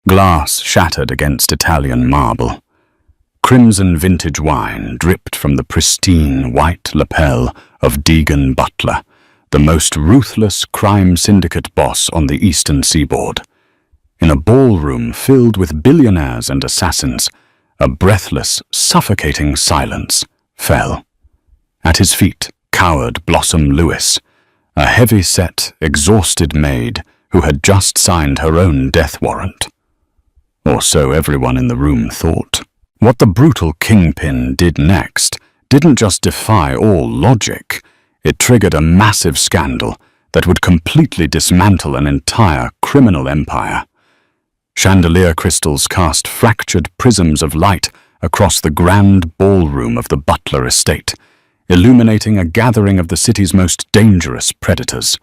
Glass shattered against Italian marble. Crimson vintage wine dripped from the pristine white lapel of Deegan Butler, the most ruthless crime syndicate boss on the eastern seaboard. In a ballroom filled with billionaires and assassins, a breathless, suffocating silence fell. At his feet cowered Blossom Lewis, a heavy-set, exhausted maid who had just signed her own death warrant. Or so everyone in the room thought. What the brutal kingpin did next didn't just defy all logic, it triggered a massive scandal that would completely dismantle an entire criminal empire. Chandelier crystals cast fractured prisms of light across the grand ballroom of the Butler estate, illuminating a gathering of the city's most dangerous predators.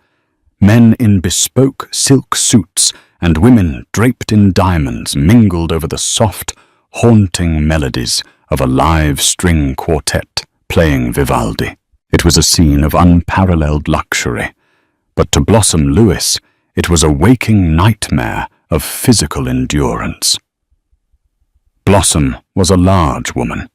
Men in bespoke silk suits and women draped in diamonds mingled over the soft, haunting melodies of a live string quartet playing Vivaldi. It was a scene of unparalleled luxury, but to Blossom Lewis, it was a waking nightmare of physical endurance. Blossom was a large woman.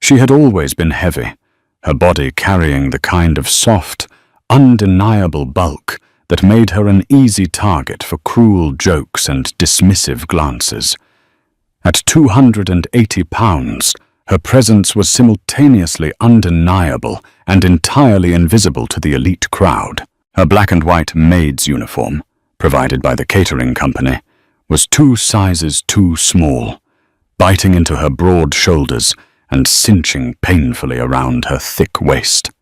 She had always been heavy, her body carrying the kind of soft, undeniable bulk that made her an easy target for cruel jokes and dismissive glances. At 280 pounds, her presence was simultaneously undeniable and entirely invisible to the elite crowd. Her black and white maid's uniform, provided by the catering company, was 2 sizes too small, biting into her broad shoulders and cinching painfully around her thick waist.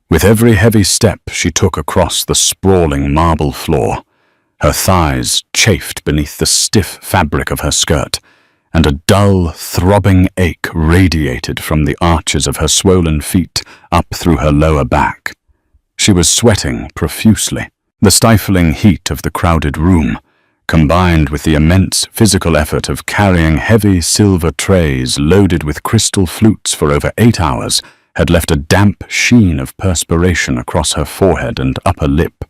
With every heavy step she took across the sprawling marble floor, her thighs chafed beneath the stiff fabric of her skirt, and a dull, throbbing ache radiated from the arches of her swollen feet up through her lower back. She was sweating profusely. The stifling heat of the crowded room, combined with the immense physical effort of carrying heavy silver trays loaded with crystal flutes for over 8 hours, had left a damp sheen of perspiration across her forehead and upper lip.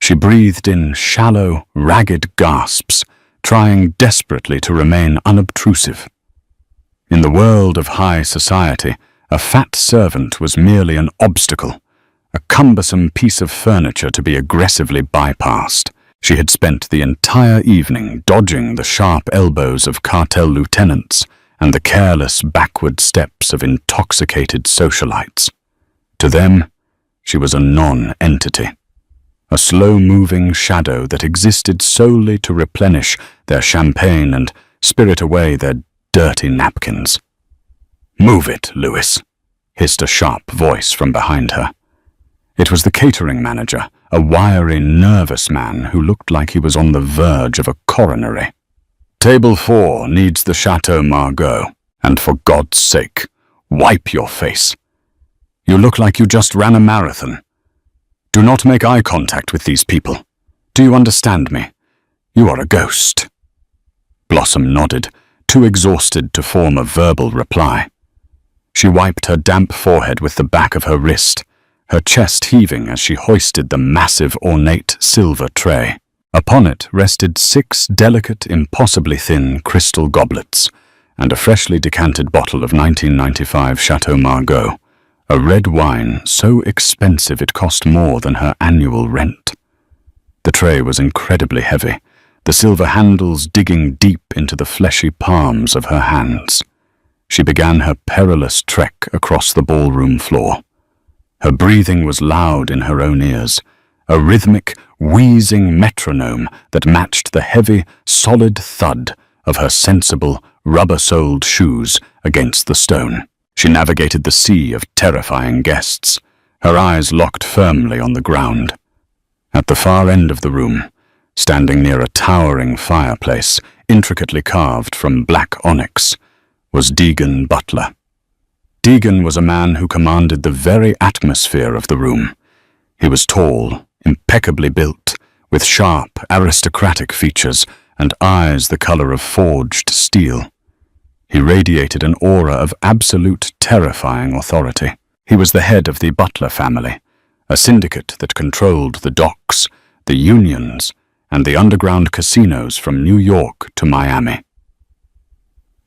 She breathed in shallow, ragged gasps, trying desperately to remain unobtrusive. In the world of high society, a fat servant was merely an obstacle, a cumbersome piece of furniture to be aggressively bypassed. She had spent the entire evening dodging the sharp elbows of cartel lieutenants and the careless backward steps of intoxicated socialites. To them, she was a non-entity, a slow-moving shadow that existed solely to replenish their champagne and spirit away their dirty napkins. "Move it, Lewis," hissed a sharp voice from behind her. It was the catering manager, a wiry, nervous man who looked like he was on the verge of a coronary. "Table 4 needs the Chateau Margaux, and for God's sake, wipe your face. You look like you just ran a marathon. Do not make eye contact with these people. Do you understand me? You are a ghost." Blossom nodded, too exhausted to form a verbal reply. She wiped her damp forehead with the back of her wrist, her chest heaving as she hoisted the massive, ornate silver tray. Upon it rested 6 delicate, impossibly thin crystal goblets and a freshly decanted bottle of 1995 Chateau Margaux, a red wine so expensive it cost more than her annual rent. The tray was incredibly heavy, the silver handles digging deep into the fleshy palms of her hands. She began her perilous trek across the ballroom floor. Her breathing was loud in her own ears, a rhythmic, wheezing metronome that matched the heavy, solid thud of her sensible, rubber-soled shoes against the stone. She navigated the sea of terrifying guests, her eyes locked firmly on the ground. At the far end of the room, standing near a towering fireplace, intricately carved from black onyx, was Deegan Butler. Deegan was a man who commanded the very atmosphere of the room. He was tall, impeccably built, with sharp, aristocratic features and eyes the color of forged steel. He radiated an aura of absolute terrifying authority. He was the head of the Butler family, a syndicate that controlled the docks, the unions, and the underground casinos from New York to Miami.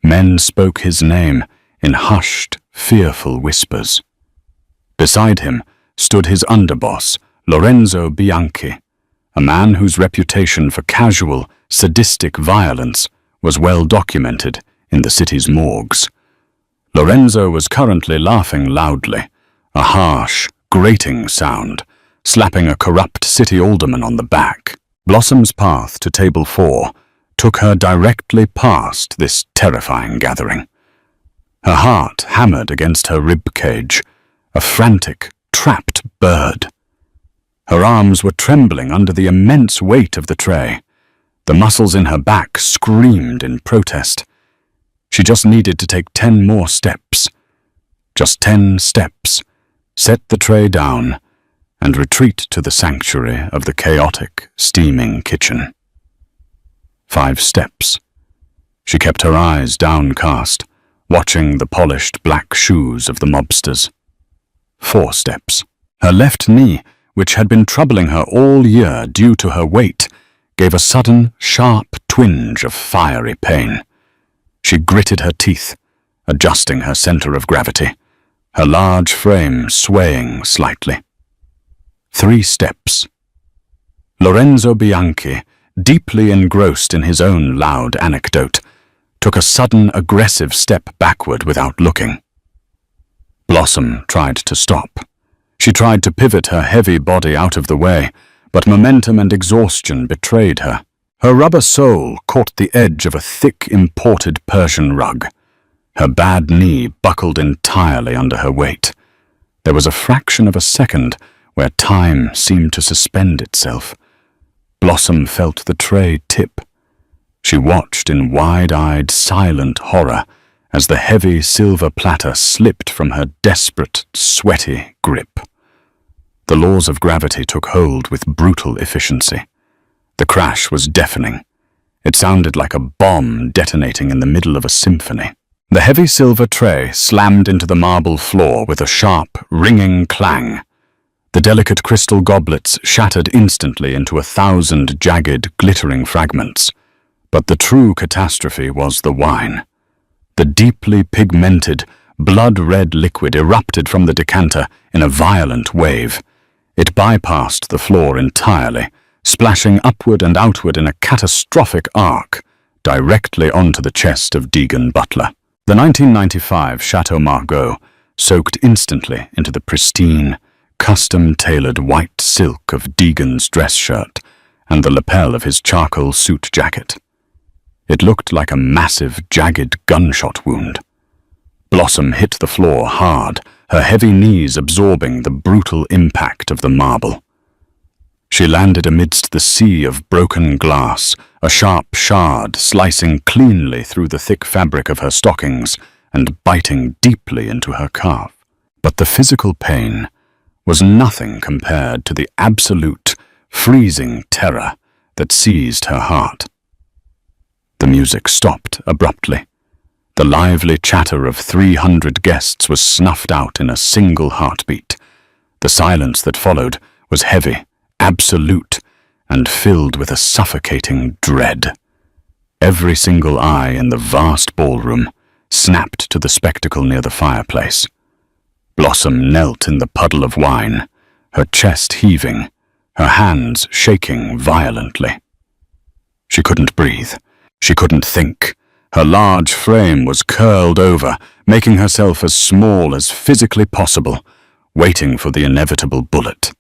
Men spoke his name in hushed, fearful whispers. Beside him stood his underboss, Lorenzo Bianchi, a man whose reputation for casual, sadistic violence was well documented in the city's morgues. Lorenzo was currently laughing loudly, a harsh, grating sound, slapping a corrupt city alderman on the back. Blossom's path to Table 4 took her directly past this terrifying gathering. Her heart hammered against her rib cage, a frantic, trapped bird. Her arms were trembling under the immense weight of the tray. The muscles in her back screamed in protest. She just needed to take 10 more steps. Just 10 steps, set the tray down, and retreat to the sanctuary of the chaotic, steaming kitchen. 5 steps. She kept her eyes downcast, watching the polished black shoes of the mobsters. 4 steps. Her left knee, which had been troubling her all year due to her weight, gave a sudden, sharp twinge of fiery pain. She gritted her teeth, adjusting her center of gravity, her large frame swaying slightly. 3 steps. Lorenzo Bianchi, deeply engrossed in his own loud anecdote, took a sudden, aggressive step backward without looking. Blossom tried to stop. She tried to pivot her heavy body out of the way, but momentum and exhaustion betrayed her. Her rubber sole caught the edge of a thick imported Persian rug. Her bad knee buckled entirely under her weight. There was a fraction of a second where time seemed to suspend itself. Blossom felt the tray tip. She watched in wide-eyed, silent horror as the heavy silver platter slipped from her desperate, sweaty grip. The laws of gravity took hold with brutal efficiency. The crash was deafening. It sounded like a bomb detonating in the middle of a symphony. The heavy silver tray slammed into the marble floor with a sharp, ringing clang. The delicate crystal goblets shattered instantly into 1,000 jagged, glittering fragments. But the true catastrophe was the wine. The deeply pigmented, blood-red liquid erupted from the decanter in a violent wave. It bypassed the floor entirely, splashing upward and outward in a catastrophic arc, directly onto the chest of Deegan Butler. The 1995 Chateau Margaux soaked instantly into the pristine, custom-tailored white silk of Deegan's dress shirt and the lapel of his charcoal suit jacket. It looked like a massive, jagged gunshot wound. Blossom hit the floor hard, her heavy knees absorbing the brutal impact of the marble. She landed amidst the sea of broken glass, a sharp shard slicing cleanly through the thick fabric of her stockings and biting deeply into her calf. But the physical pain was nothing compared to the absolute, freezing terror that seized her heart. The music stopped abruptly. The lively chatter of 300 guests was snuffed out in a single heartbeat. The silence that followed was heavy, absolute, and filled with a suffocating dread. Every single eye in the vast ballroom snapped to the spectacle near the fireplace. Blossom knelt in the puddle of wine, her chest heaving, her hands shaking violently. She couldn't breathe. She couldn't think. Her large frame was curled over, making herself as small as physically possible, waiting for the inevitable bullet.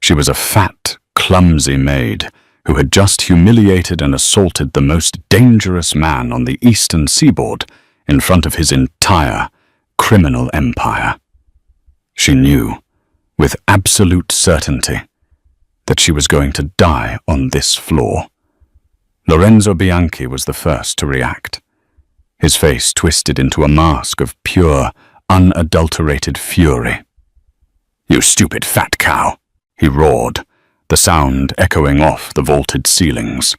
She was a fat, clumsy maid who had just humiliated and assaulted the most dangerous man on the eastern seaboard in front of his entire criminal empire. She knew, with absolute certainty, that she was going to die on this floor. Lorenzo Bianchi was the first to react. His face twisted into a mask of pure, unadulterated fury. "You stupid fat cow," he roared, the sound echoing off the vaulted ceilings.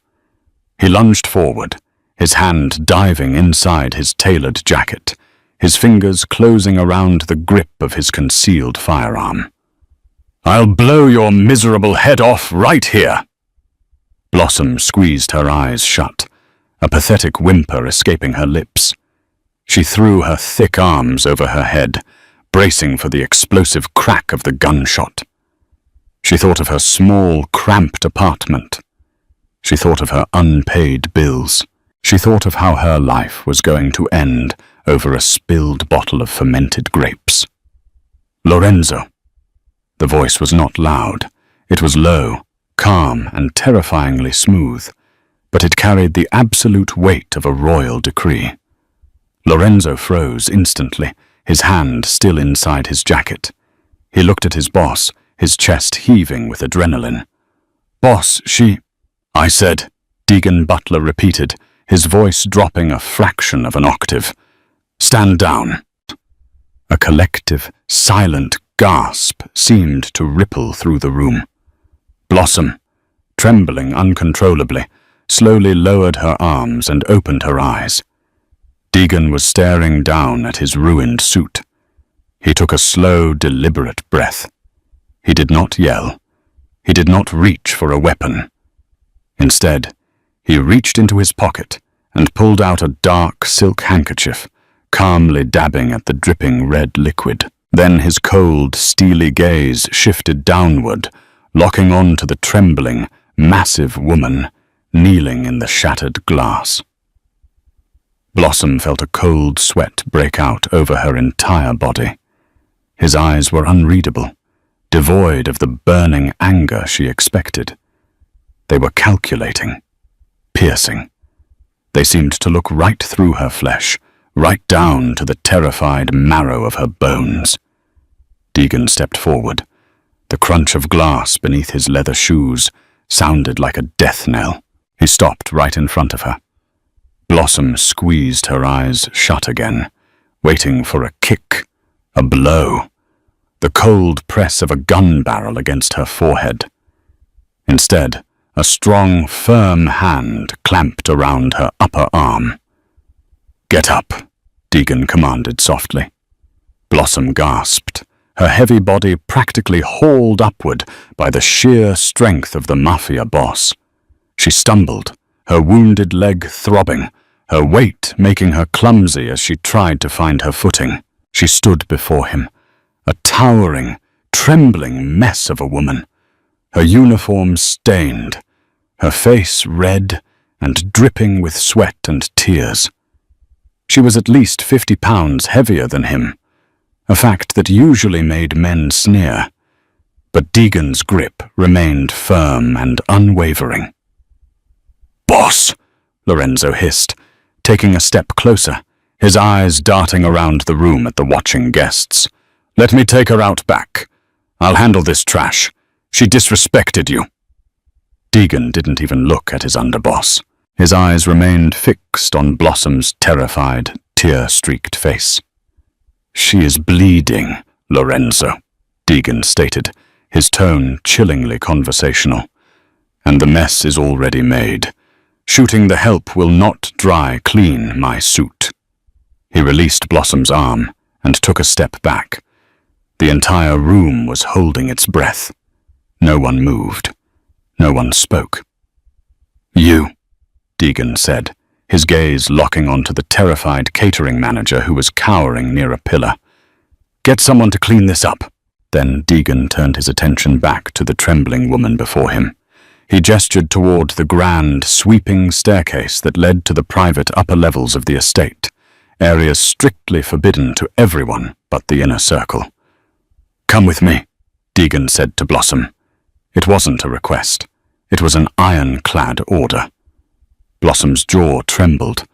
He lunged forward, his hand diving inside his tailored jacket, his fingers closing around the grip of his concealed firearm. "I'll blow your miserable head off right here." Blossom squeezed her eyes shut, a pathetic whimper escaping her lips. She threw her thick arms over her head, bracing for the explosive crack of the gunshot. She thought of her small, cramped apartment. She thought of her unpaid bills. She thought of how her life was going to end over a spilled bottle of fermented grapes. "Lorenzo." The voice was not loud. It was low, calm, and terrifyingly smooth, but it carried the absolute weight of a royal decree. Lorenzo froze instantly, his hand still inside his jacket. He looked at his boss, his chest heaving with adrenaline. "Boss, she—" "I said," Deegan Butler repeated, his voice dropping a fraction of an octave. "Stand down." A collective, silent gasp seemed to ripple through the room. Blossom, trembling uncontrollably, slowly lowered her arms and opened her eyes. Deegan was staring down at his ruined suit. He took a slow, deliberate breath. He did not yell. He did not reach for a weapon. Instead, he reached into his pocket and pulled out a dark silk handkerchief, calmly dabbing at the dripping red liquid. Then his cold, steely gaze shifted downward, locking on to the trembling, massive woman kneeling in the shattered glass. Blossom felt a cold sweat break out over her entire body. His eyes were unreadable, devoid of the burning anger she expected. They were calculating, piercing. They seemed to look right through her flesh, right down to the terrified marrow of her bones. Deegan stepped forward. The crunch of glass beneath his leather shoes sounded like a death knell. He stopped right in front of her. Blossom squeezed her eyes shut again, waiting for a kick, a blow, the cold press of a gun barrel against her forehead. Instead, a strong, firm hand clamped around her upper arm. "Get up," Deegan commanded softly. Blossom gasped, her heavy body practically hauled upward by the sheer strength of the Mafia boss. She stumbled, her wounded leg throbbing, her weight making her clumsy as she tried to find her footing. She stood before him, a towering, trembling mess of a woman, her uniform stained, her face red and dripping with sweat and tears. She was at least 50 pounds heavier than him, a fact that usually made men sneer, but Deegan's grip remained firm and unwavering. "Boss," Lorenzo hissed, taking a step closer, his eyes darting around the room at the watching guests. "Let me take her out back. I'll handle this trash. She disrespected you." Deegan didn't even look at his underboss. His eyes remained fixed on Blossom's terrified, tear-streaked face. "She is bleeding, Lorenzo," Deegan stated, his tone chillingly conversational. "And the mess is already made. Shooting the help will not dry clean my suit." He released Blossom's arm and took a step back. The entire room was holding its breath. No one moved. No one spoke. "You," Deegan said, his gaze locking onto the terrified catering manager who was cowering near a pillar. "Get someone to clean this up." Then Deegan turned his attention back to the trembling woman before him. He gestured toward the grand, sweeping staircase that led to the private upper levels of the estate, areas strictly forbidden to everyone but the inner circle. "Come with me," Deegan said to Blossom. It wasn't a request. It was an ironclad order. Blossom's jaw trembled.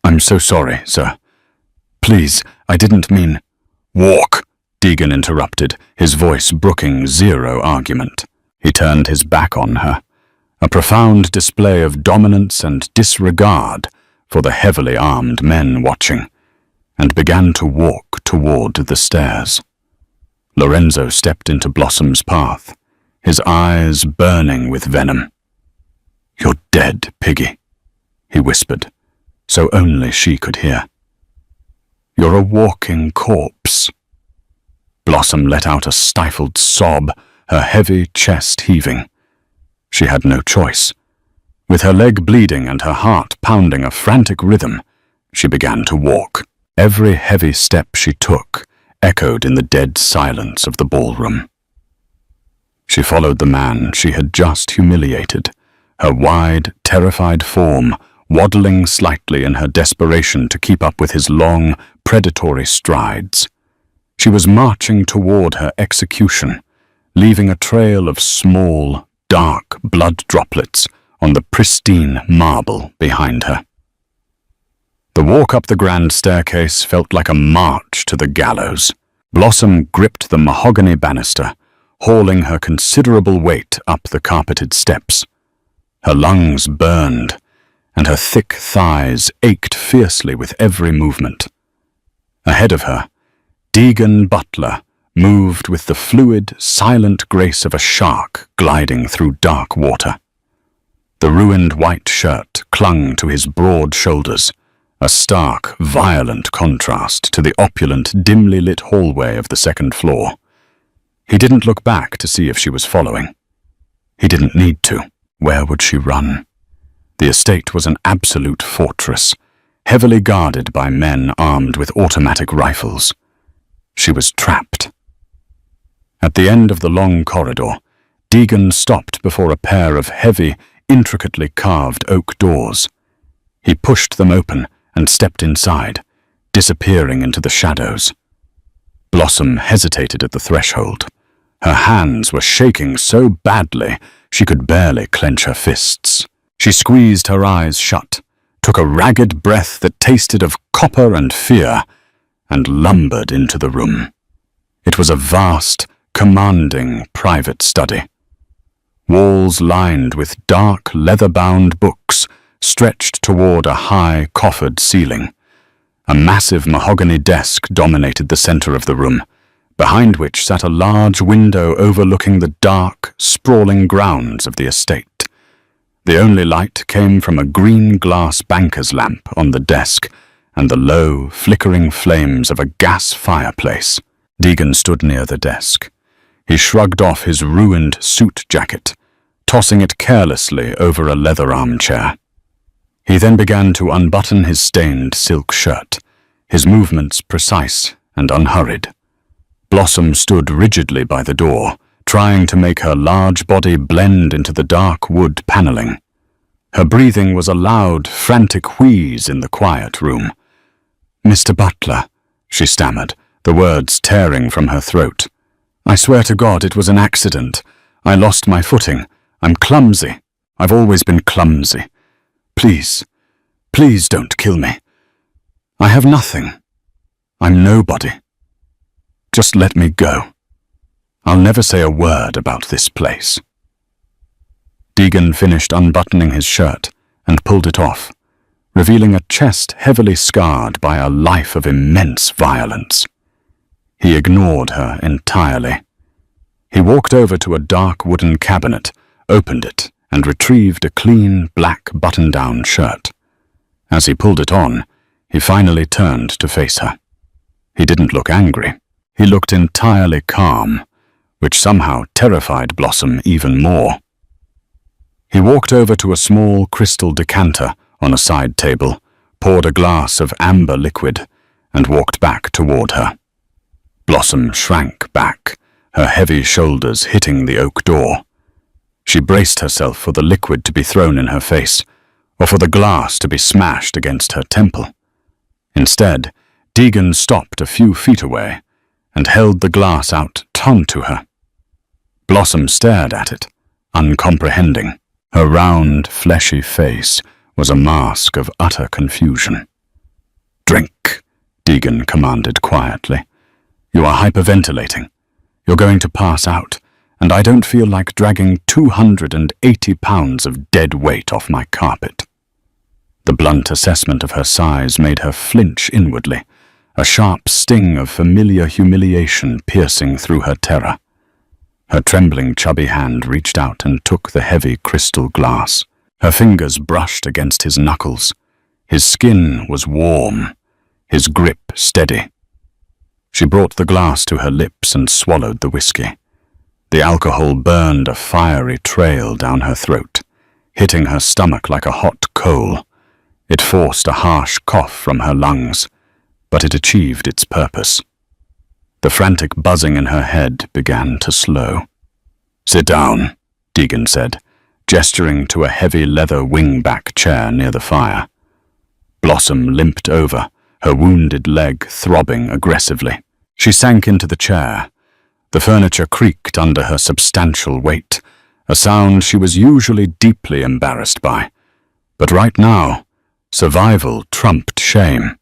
I'm so sorry, sir. Please, I didn't mean—" "Walk," Deegan interrupted, his voice brooking zero argument. He turned his back on her, a profound display of dominance and disregard for the heavily armed men watching, and began to walk toward the stairs. Lorenzo stepped into Blossom's path, his eyes burning with venom. "You're dead, Piggy," he whispered, so only she could hear. "You're a walking corpse." Blossom let out a stifled sob, her heavy chest heaving. She had no choice. With her leg bleeding and her heart pounding a frantic rhythm, she began to walk. Every heavy step she took echoed in the dead silence of the ballroom. She followed the man she had just humiliated, her wide, terrified form waddling slightly in her desperation to keep up with his long, predatory strides. She was marching toward her execution, leaving a trail of small, dark blood droplets on the pristine marble behind her. The walk up the grand staircase felt like a march to the gallows. Blossom gripped the mahogany banister, hauling her considerable weight up the carpeted steps. Her lungs burned, and her thick thighs ached fiercely with every movement. Ahead of her, Deegan Butler moved with the fluid, silent grace of a shark gliding through dark water. The ruined white shirt clung to his broad shoulders, a stark, violent contrast to the opulent, dimly lit hallway of the second floor. He didn't look back to see if she was following. He didn't need to. Where would she run? The estate was an absolute fortress, heavily guarded by men armed with automatic rifles. She was trapped. At the end of the long corridor, Deegan stopped before a pair of heavy, intricately carved oak doors. He pushed them open and stepped inside, disappearing into the shadows. Blossom hesitated at the threshold. Her hands were shaking so badly she could barely clench her fists. She squeezed her eyes shut, took a ragged breath that tasted of copper and fear, and lumbered into the room. It was a vast, commanding private study. Walls lined with dark, leather-bound books stretched toward a high, coffered ceiling. A massive mahogany desk dominated the center of the room, behind which sat a large window overlooking the dark, sprawling grounds of the estate. The only light came from a green glass banker's lamp on the desk and the low, flickering flames of a gas fireplace. Deegan stood near the desk. He shrugged off his ruined suit jacket, tossing it carelessly over a leather armchair. He then began to unbutton his stained silk shirt, his movements precise and unhurried. Blossom stood rigidly by the door, trying to make her large body blend into the dark wood paneling. Her breathing was a loud, frantic wheeze in the quiet room. "Mr. Butler," she stammered, the words tearing from her throat. "I swear to God it was an accident. I lost my footing. I'm clumsy. I've always been clumsy. Please, please don't kill me. I have nothing. I'm nobody. Just let me go. I'll never say a word about this place." Deegan finished unbuttoning his shirt and pulled it off, revealing a chest heavily scarred by a life of immense violence. He ignored her entirely. He walked over to a dark wooden cabinet, opened it, and retrieved a clean, black button-down shirt. As he pulled it on, he finally turned to face her. He didn't look angry. He looked entirely calm, which somehow terrified Blossom even more. He walked over to a small crystal decanter on a side table, poured a glass of amber liquid, and walked back toward her. Blossom shrank back, her heavy shoulders hitting the oak door. She braced herself for the liquid to be thrown in her face, or for the glass to be smashed against her temple. Instead, Deegan stopped a few feet away and held the glass out to her. Blossom stared at it, uncomprehending. Her round, fleshy face was a mask of utter confusion. "Drink," Deegan commanded quietly. "You are hyperventilating. You're going to pass out, and I don't feel like dragging 280 pounds of dead weight off my carpet." The blunt assessment of her size made her flinch inwardly, a sharp sting of familiar humiliation piercing through her terror. Her trembling, chubby hand reached out and took the heavy crystal glass. Her fingers brushed against his knuckles. His skin was warm, his grip steady. She brought the glass to her lips and swallowed the whiskey. The alcohol burned a fiery trail down her throat, hitting her stomach like a hot coal. It forced a harsh cough from her lungs, but it achieved its purpose. The frantic buzzing in her head began to slow. "Sit down," Deegan said, gesturing to a heavy leather wing-back chair near the fire. Blossom limped over, her wounded leg throbbing aggressively. She sank into the chair. The furniture creaked under her substantial weight, a sound she was usually deeply embarrassed by. But right now, survival trumped shame.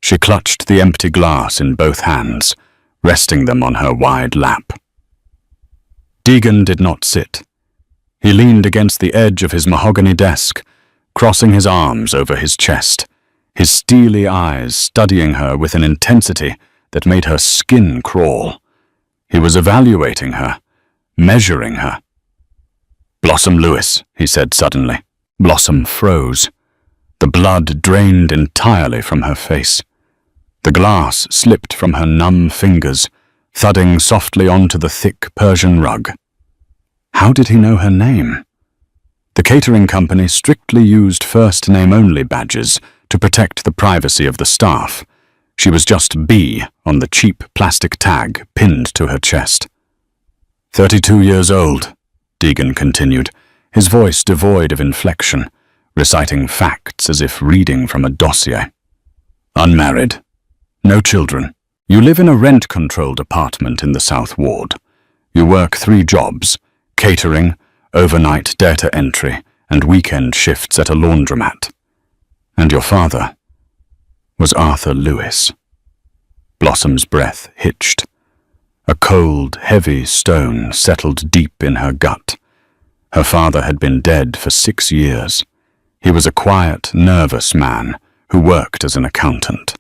She clutched the empty glass in both hands, resting them on her wide lap. Deegan did not sit. He leaned against the edge of his mahogany desk, crossing his arms over his chest, his steely eyes studying her with an intensity that made her skin crawl. He was evaluating her, measuring her. "Blossom Lewis," he said suddenly. Blossom froze. The blood drained entirely from her face. The glass slipped from her numb fingers, thudding softly onto the thick Persian rug. How did he know her name? The catering company strictly used first-name-only badges to protect the privacy of the staff. She was just B on the cheap plastic tag pinned to her chest. 32 years old, Deegan continued, his voice devoid of inflection, reciting facts as if reading from a dossier. Unmarried. No children. You live in a rent-controlled apartment in the South Ward. You work 3 jobs, catering, overnight data entry, and weekend shifts at a laundromat. And your father was Arthur Lewis. Blossom's breath hitched. A cold, heavy stone settled deep in her gut. Her father had been dead for 6 years. He was a quiet, nervous man who worked as an accountant.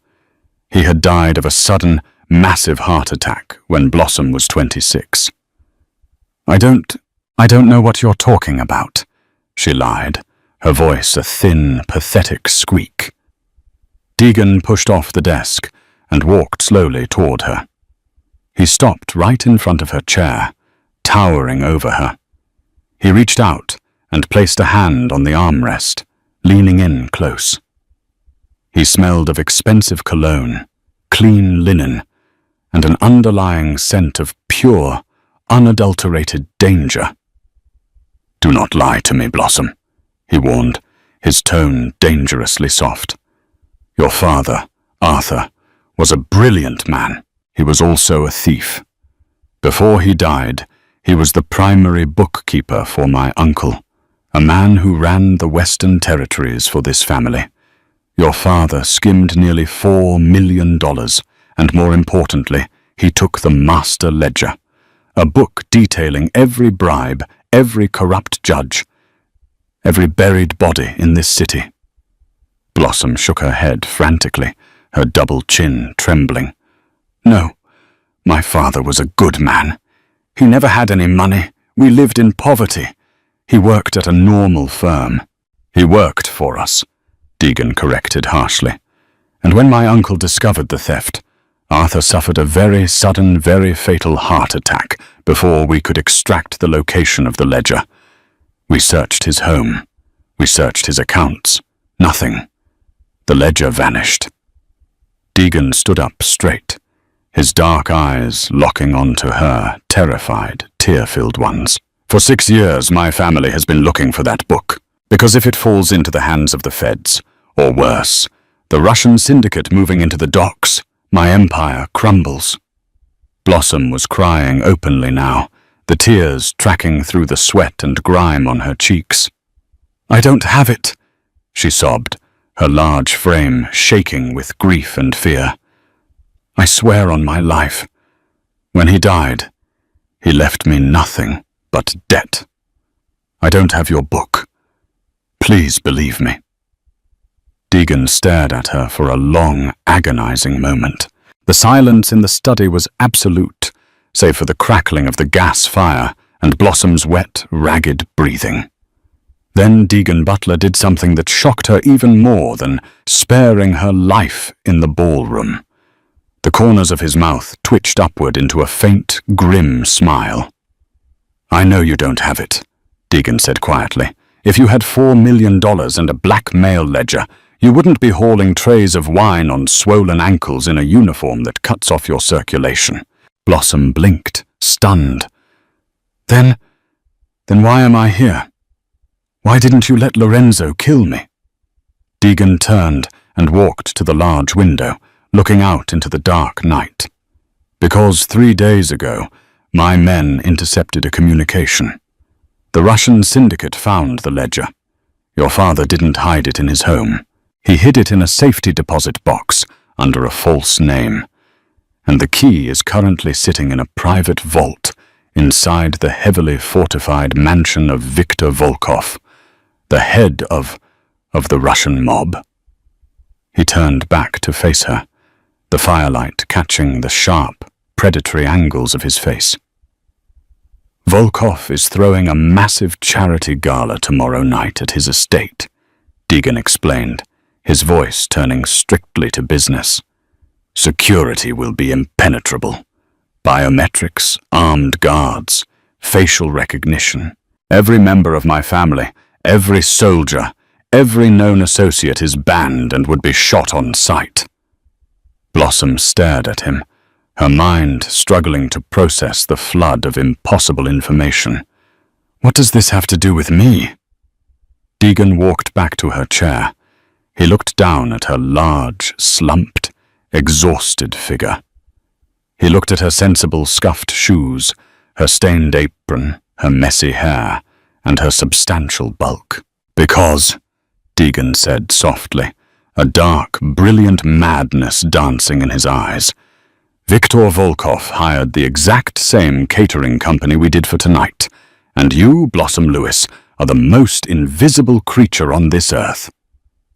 He had died of a sudden, massive heart attack when Blossom was 26. I don't know what you're talking about, she lied, her voice a thin, pathetic squeak. Deegan pushed off the desk and walked slowly toward her. He stopped right in front of her chair, towering over her. He reached out and placed a hand on the armrest, leaning in close. He smelled of expensive cologne, clean linen, and an underlying scent of pure, unadulterated danger. "Do not lie to me, Blossom," he warned, his tone dangerously soft. "Your father, Arthur, was a brilliant man. He was also a thief. Before he died, he was the primary bookkeeper for my uncle, a man who ran the Western Territories for this family. Your father skimmed nearly $4 million, and more importantly, he took the master ledger, a book detailing every bribe, every corrupt judge, every buried body in this city." Blossom shook her head frantically, her double chin trembling. "No, my father was a good man. He never had any money. We lived in poverty. He worked at a normal firm." "He worked for us," Deegan corrected harshly. "And when my uncle discovered the theft, Arthur suffered a very sudden, very fatal heart attack before we could extract the location of the ledger. We searched his home. We searched his accounts. Nothing. The ledger vanished." Deegan stood up straight, his dark eyes locking onto her, terrified, tear-filled ones. "For 6 years, my family has been looking for that book, because if it falls into the hands of the feds, or worse, the Russian syndicate moving into the docks, my empire crumbles." Blossom was crying openly now, the tears tracking through the sweat and grime on her cheeks. "I don't have it," she sobbed, her large frame shaking with grief and fear. "I swear on my life. When he died, he left me nothing but debt. I don't have your book. Please believe me." Deegan stared at her for a long, agonizing moment. The silence in the study was absolute, save for the crackling of the gas fire and Blossom's wet, ragged breathing. Then Deegan Butler did something that shocked her even more than sparing her life in the ballroom. The corners of his mouth twitched upward into a faint, grim smile. I know you don't have it, Deegan said quietly. If you had $4 million and a blackmail ledger, you wouldn't be hauling trays of wine on swollen ankles in a uniform that cuts off your circulation. Blossom blinked, stunned. Then why am I here? Why didn't you let Lorenzo kill me? Deegan turned and walked to the large window, looking out into the dark night. Because 3 days ago, my men intercepted a communication. The Russian syndicate found the ledger. Your father didn't hide it in his home. He hid it in a safety deposit box under a false name. And the key is currently sitting in a private vault inside the heavily fortified mansion of Viktor Volkov, the head of the Russian mob. He turned back to face her, the firelight catching the sharp, predatory angles of his face. Volkov is throwing a massive charity gala tomorrow night at his estate, Deegan explained, his voice turning strictly to business. Security will be impenetrable. Biometrics, armed guards, facial recognition. Every member of my family, every soldier, every known associate is banned and would be shot on sight. Blossom stared at him, her mind struggling to process the flood of impossible information. What does this have to do with me? Deegan walked back to her chair. He looked down at her large, slumped, exhausted figure. He looked at her sensible scuffed shoes, her stained apron, her messy hair, and her substantial bulk. Because, Deegan said softly, a dark, brilliant madness dancing in his eyes, Viktor Volkov hired the exact same catering company we did for tonight, and you, Blossom Lewis, are the most invisible creature on this earth.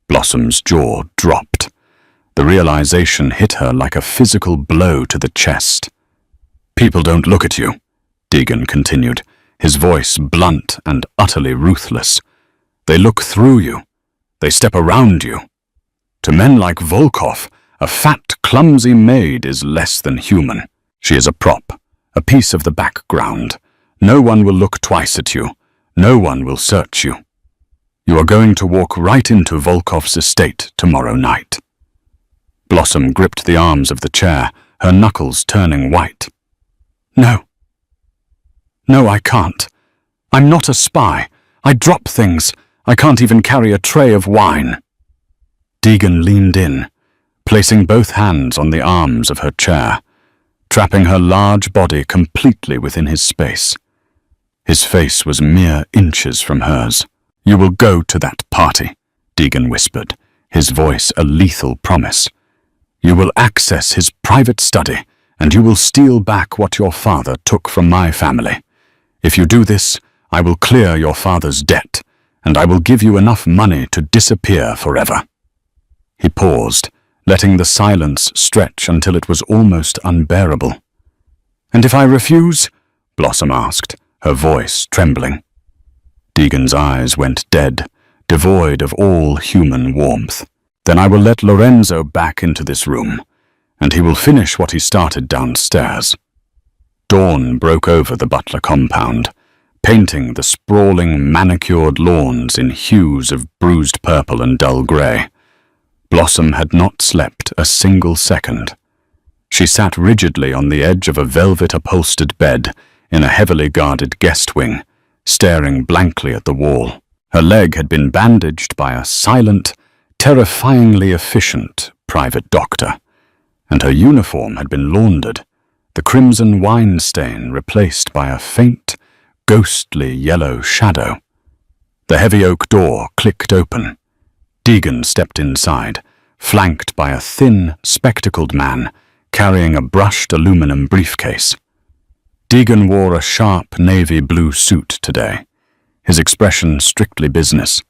Blossom's jaw dropped. The realization hit her like a physical blow to the chest. People don't look at you, Deegan continued, his voice blunt and utterly ruthless. They look through you. They step around you. To men like Volkov, a fat, clumsy maid is less than human. She is a prop, a piece of the background. No one will look twice at you. No one will search you. You are going to walk right into Volkov's estate tomorrow night. Blossom gripped the arms of the chair, her knuckles turning white. No. No, I can't. I'm not a spy. I drop things. I can't even carry a tray of wine. Deegan leaned in, placing both hands on the arms of her chair, trapping her large body completely within his space. His face was mere inches from hers. You will go to that party, Deegan whispered, his voice a lethal promise. You will access his private study, and you will steal back what your father took from my family. If you do this, I will clear your father's debt, and I will give you enough money to disappear forever. He paused, letting the silence stretch until it was almost unbearable. And if I refuse? Blossom asked, her voice trembling. Deegan's eyes went dead, devoid of all human warmth. Then I will let Lorenzo back into this room, and he will finish what he started downstairs. Dawn broke over the Butler compound, painting the sprawling, manicured lawns in hues of bruised purple and dull grey. Blossom had not slept a single second. She sat rigidly on the edge of a velvet-upholstered bed in a heavily guarded guest wing, staring blankly at the wall. Her leg had been bandaged by a silent, terrifyingly efficient private doctor, and her uniform had been laundered, the crimson wine stain replaced by a faint, ghostly yellow shadow. The heavy oak door clicked open. Deegan stepped inside, flanked by a thin, spectacled man carrying a brushed aluminum briefcase. Deegan wore a sharp navy blue suit today, his expression strictly business,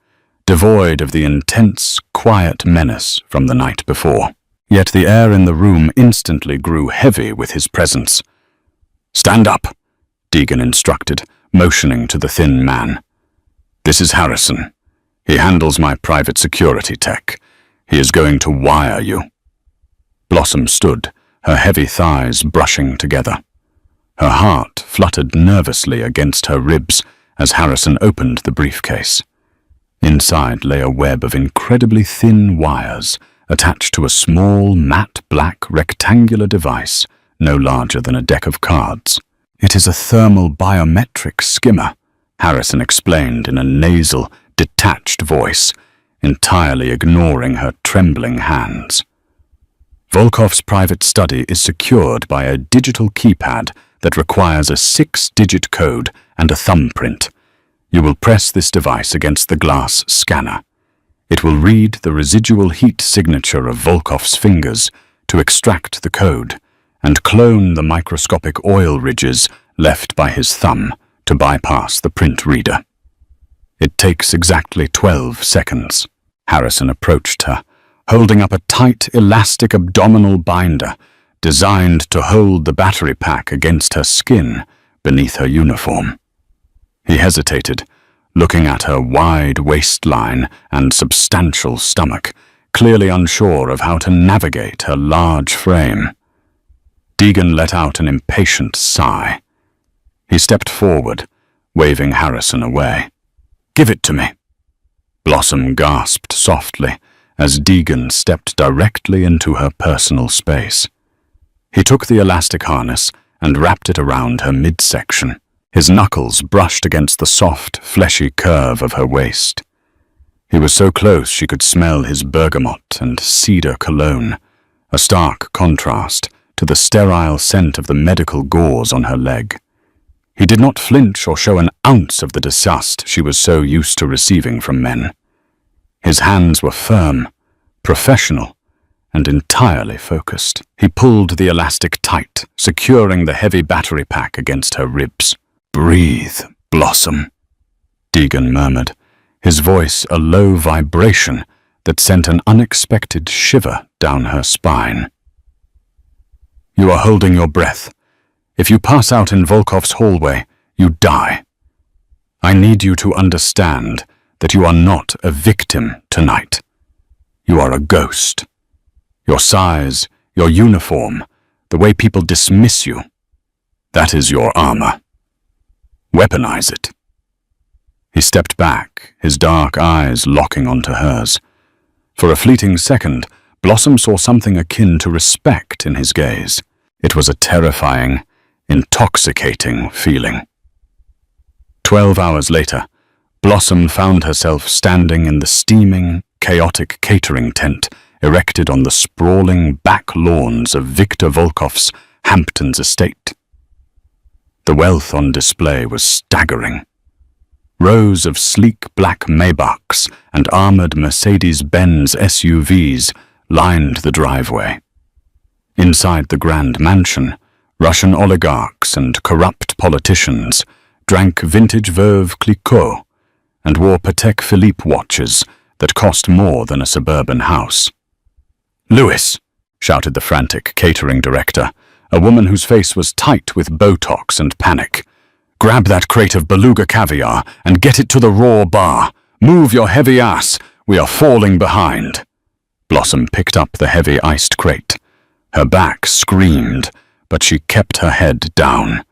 devoid of the intense, quiet menace from the night before. Yet the air in the room instantly grew heavy with his presence. "Stand up," Deegan instructed, motioning to the thin man. "This is Harrison. He handles my private security tech. He is going to wire you." Blossom stood, her heavy thighs brushing together. Her heart fluttered nervously against her ribs as Harrison opened the briefcase. Inside lay a web of incredibly thin wires attached to a small, matte black rectangular device no larger than a deck of cards. "It is a thermal biometric skimmer," Harrison explained in a nasal, detached voice, entirely ignoring her trembling hands. "Volkov's private study is secured by a digital keypad that requires a 6-digit code and a thumbprint. You will press this device against the glass scanner. It will read the residual heat signature of Volkov's fingers to extract the code and clone the microscopic oil ridges left by his thumb to bypass the print reader. It takes exactly 12 seconds. Harrison approached her, holding up a tight, elastic abdominal binder designed to hold the battery pack against her skin beneath her uniform. He hesitated, looking at her wide waistline and substantial stomach, clearly unsure of how to navigate her large frame. Deegan let out an impatient sigh. He stepped forward, waving Harrison away. "Give it to me." Blossom gasped softly as Deegan stepped directly into her personal space. He took the elastic harness and wrapped it around her midsection. His knuckles brushed against the soft, fleshy curve of her waist. He was so close she could smell his bergamot and cedar cologne, a stark contrast to the sterile scent of the medical gauze on her leg. He did not flinch or show an ounce of the disgust she was so used to receiving from men. His hands were firm, professional, and entirely focused. He pulled the elastic tight, securing the heavy battery pack against her ribs. "Breathe, Blossom," Deegan murmured, his voice a low vibration that sent an unexpected shiver down her spine. "You are holding your breath. If you pass out in Volkov's hallway, you die. I need you to understand that you are not a victim tonight. You are a ghost. Your size, your uniform, the way people dismiss you, that is your armor. Weaponize it." He stepped back, his dark eyes locking onto hers. For a fleeting second, Blossom saw something akin to respect in his gaze. It was a terrifying, intoxicating feeling. 12 hours later, Blossom found herself standing in the steaming, chaotic catering tent erected on the sprawling back lawns of Viktor Volkov's Hamptons estate. The wealth on display was staggering. Rows of sleek black Maybachs and armored Mercedes-Benz SUVs lined the driveway. Inside the grand mansion, Russian oligarchs and corrupt politicians drank vintage Veuve Clicquot and wore Patek Philippe watches that cost more than a suburban house. "Louis!" shouted the frantic catering director, a woman whose face was tight with Botox and panic. "Grab that crate of beluga caviar and get it to the raw bar. Move your heavy ass. We are falling behind." Blossom picked up the heavy iced crate. Her back screamed, but she kept her head down.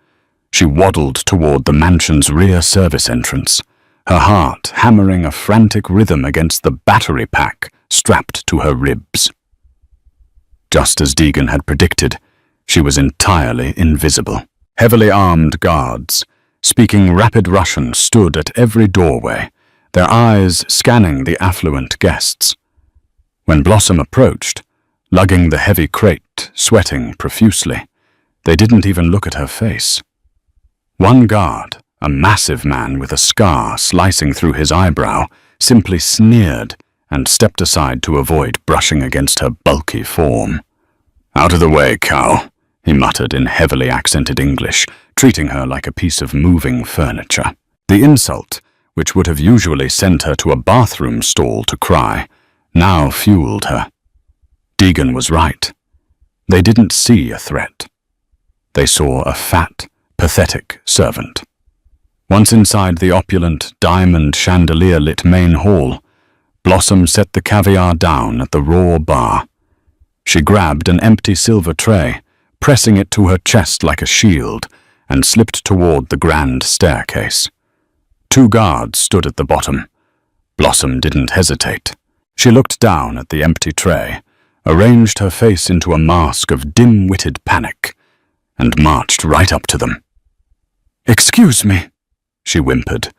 She waddled toward the mansion's rear service entrance, her heart hammering a frantic rhythm against the battery pack strapped to her ribs. Just as Deegan had predicted, she was entirely invisible. Heavily armed guards, speaking rapid Russian, stood at every doorway, their eyes scanning the affluent guests. When Blossom approached, lugging the heavy crate, sweating profusely, they didn't even look at her face. One guard, a massive man with a scar slicing through his eyebrow, simply sneered and stepped aside to avoid brushing against her bulky form. "Out of the way, cow," he muttered in heavily accented English, treating her like a piece of moving furniture. The insult, which would have usually sent her to a bathroom stall to cry, now fueled her. Deegan was right. They didn't see a threat. They saw a fat, pathetic servant. Once inside the opulent, diamond chandelier-lit main hall, Blossom set the caviar down at the raw bar. She grabbed an empty silver tray, pressing it to her chest like a shield, and slipped toward the grand staircase. 2 guards stood at the bottom. Blossom didn't hesitate. She looked down at the empty tray, arranged her face into a mask of dim-witted panic, and marched right up to them. "Excuse me," she whimpered,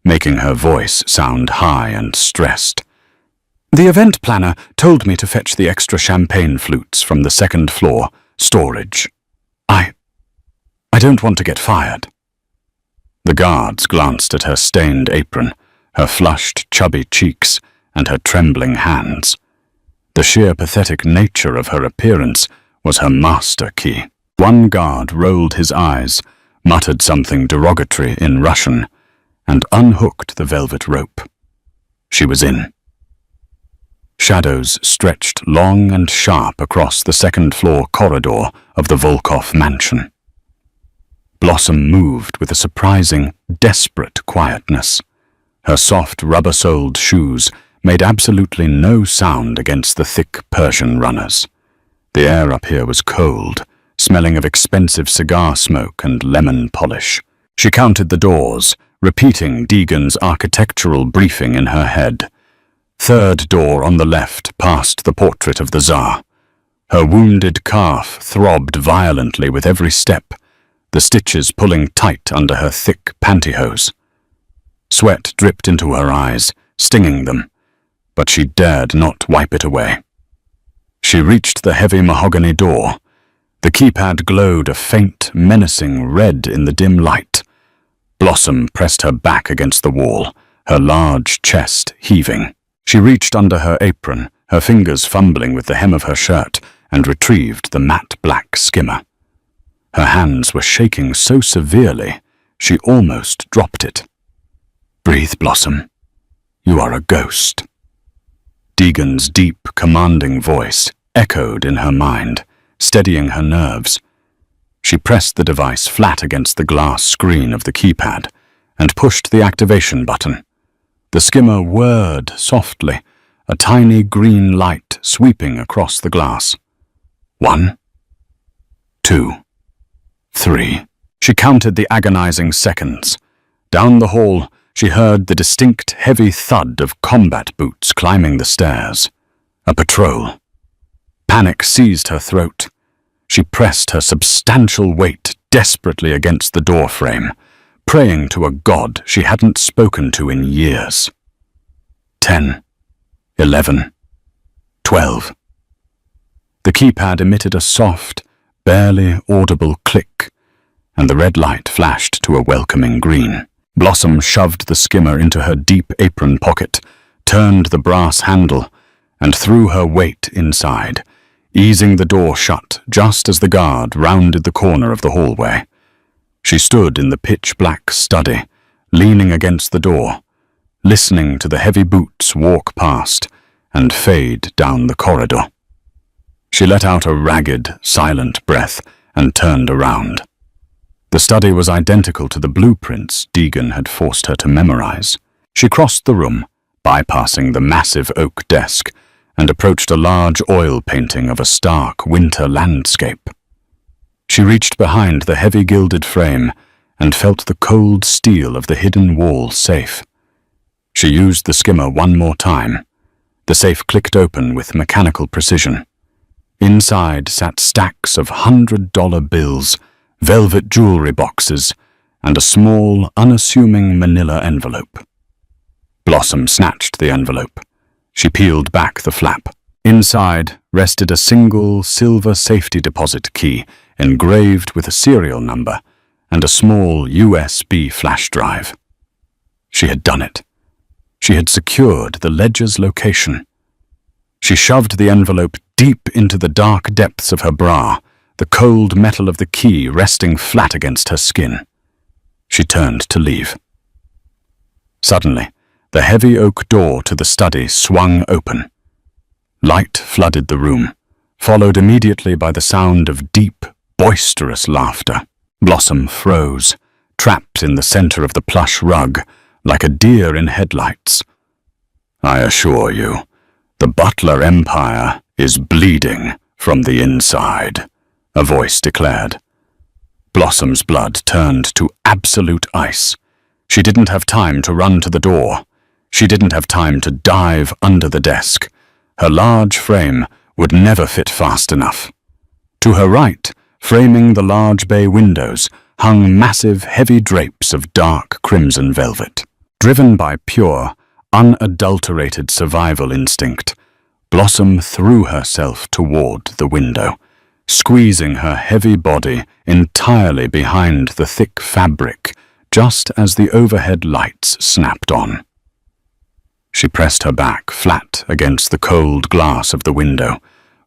making her voice sound high and stressed. "The event planner told me to fetch the extra champagne flutes from the 2nd floor storage. I don't want to get fired." The guards glanced at her stained apron, her flushed, chubby cheeks, and her trembling hands. The sheer pathetic nature of her appearance was her master key. One guard rolled his eyes, muttered something derogatory in Russian, and unhooked the velvet rope. She was in. Shadows stretched long and sharp across the 2nd floor corridor of the Volkov mansion. Blossom moved with a surprising, desperate quietness. Her soft, rubber-soled shoes made absolutely no sound against the thick Persian runners. The air up here was cold, smelling of expensive cigar smoke and lemon polish. She counted the doors, repeating Deegan's architectural briefing in her head. 3rd door on the left past the portrait of the Tsar. Her wounded calf throbbed violently with every step, the stitches pulling tight under her thick pantyhose. Sweat dripped into her eyes, stinging them, but she dared not wipe it away. She reached the heavy mahogany door. The keypad glowed a faint, menacing red in the dim light. Blossom pressed her back against the wall, her large chest heaving. She reached under her apron, her fingers fumbling with the hem of her shirt, and retrieved the matte black skimmer. Her hands were shaking so severely, she almost dropped it. "Breathe, Blossom. You are a ghost." Deegan's deep, commanding voice echoed in her mind, steadying her nerves. She pressed the device flat against the glass screen of the keypad and pushed the activation button. The skimmer whirred softly, a tiny green light sweeping across the glass. 1, 2, 3. She counted the agonizing seconds. Down the hall, she heard the distinct heavy thud of combat boots climbing the stairs. A patrol. Panic seized her throat. She pressed her substantial weight desperately against the doorframe, praying to a god she hadn't spoken to in years. 10, 11, 12. The keypad emitted a soft, barely audible click, and the red light flashed to a welcoming green. Blossom shoved the skimmer into her deep apron pocket, turned the brass handle, and threw her weight inside, easing the door shut just as the guard rounded the corner of the hallway. She stood in the pitch-black study, leaning against the door, listening to the heavy boots walk past and fade down the corridor. She let out a ragged, silent breath and turned around. The study was identical to the blueprints Deegan had forced her to memorize. She crossed the room, bypassing the massive oak desk, and approached a large oil painting of a stark winter landscape. She reached behind the heavy gilded frame and felt the cold steel of the hidden wall safe. She used the skimmer one more time. The safe clicked open with mechanical precision. Inside sat stacks of $100 bills, velvet jewelry boxes, and a small, unassuming manila envelope. Blossom snatched the envelope. She peeled back the flap. Inside rested a single silver safety deposit key engraved with a serial number and a small USB flash drive. She had done it. She had secured the ledger's location. She shoved the envelope deep into the dark depths of her bra, the cold metal of the key resting flat against her skin. She turned to leave. Suddenly, the heavy oak door to the study swung open. Light flooded the room, followed immediately by the sound of deep, boisterous laughter. Blossom froze, trapped in the center of the plush rug, like a deer in headlights. "I assure you, the Butler Empire is bleeding from the inside," a voice declared. Blossom's blood turned to absolute ice. She didn't have time to run to the door. She didn't have time to dive under the desk. Her large frame would never fit fast enough. To her right, framing the large bay windows, hung massive, heavy drapes of dark crimson velvet. Driven by pure, unadulterated survival instinct, Blossom threw herself toward the window, squeezing her heavy body entirely behind the thick fabric just as the overhead lights snapped on. She pressed her back flat against the cold glass of the window,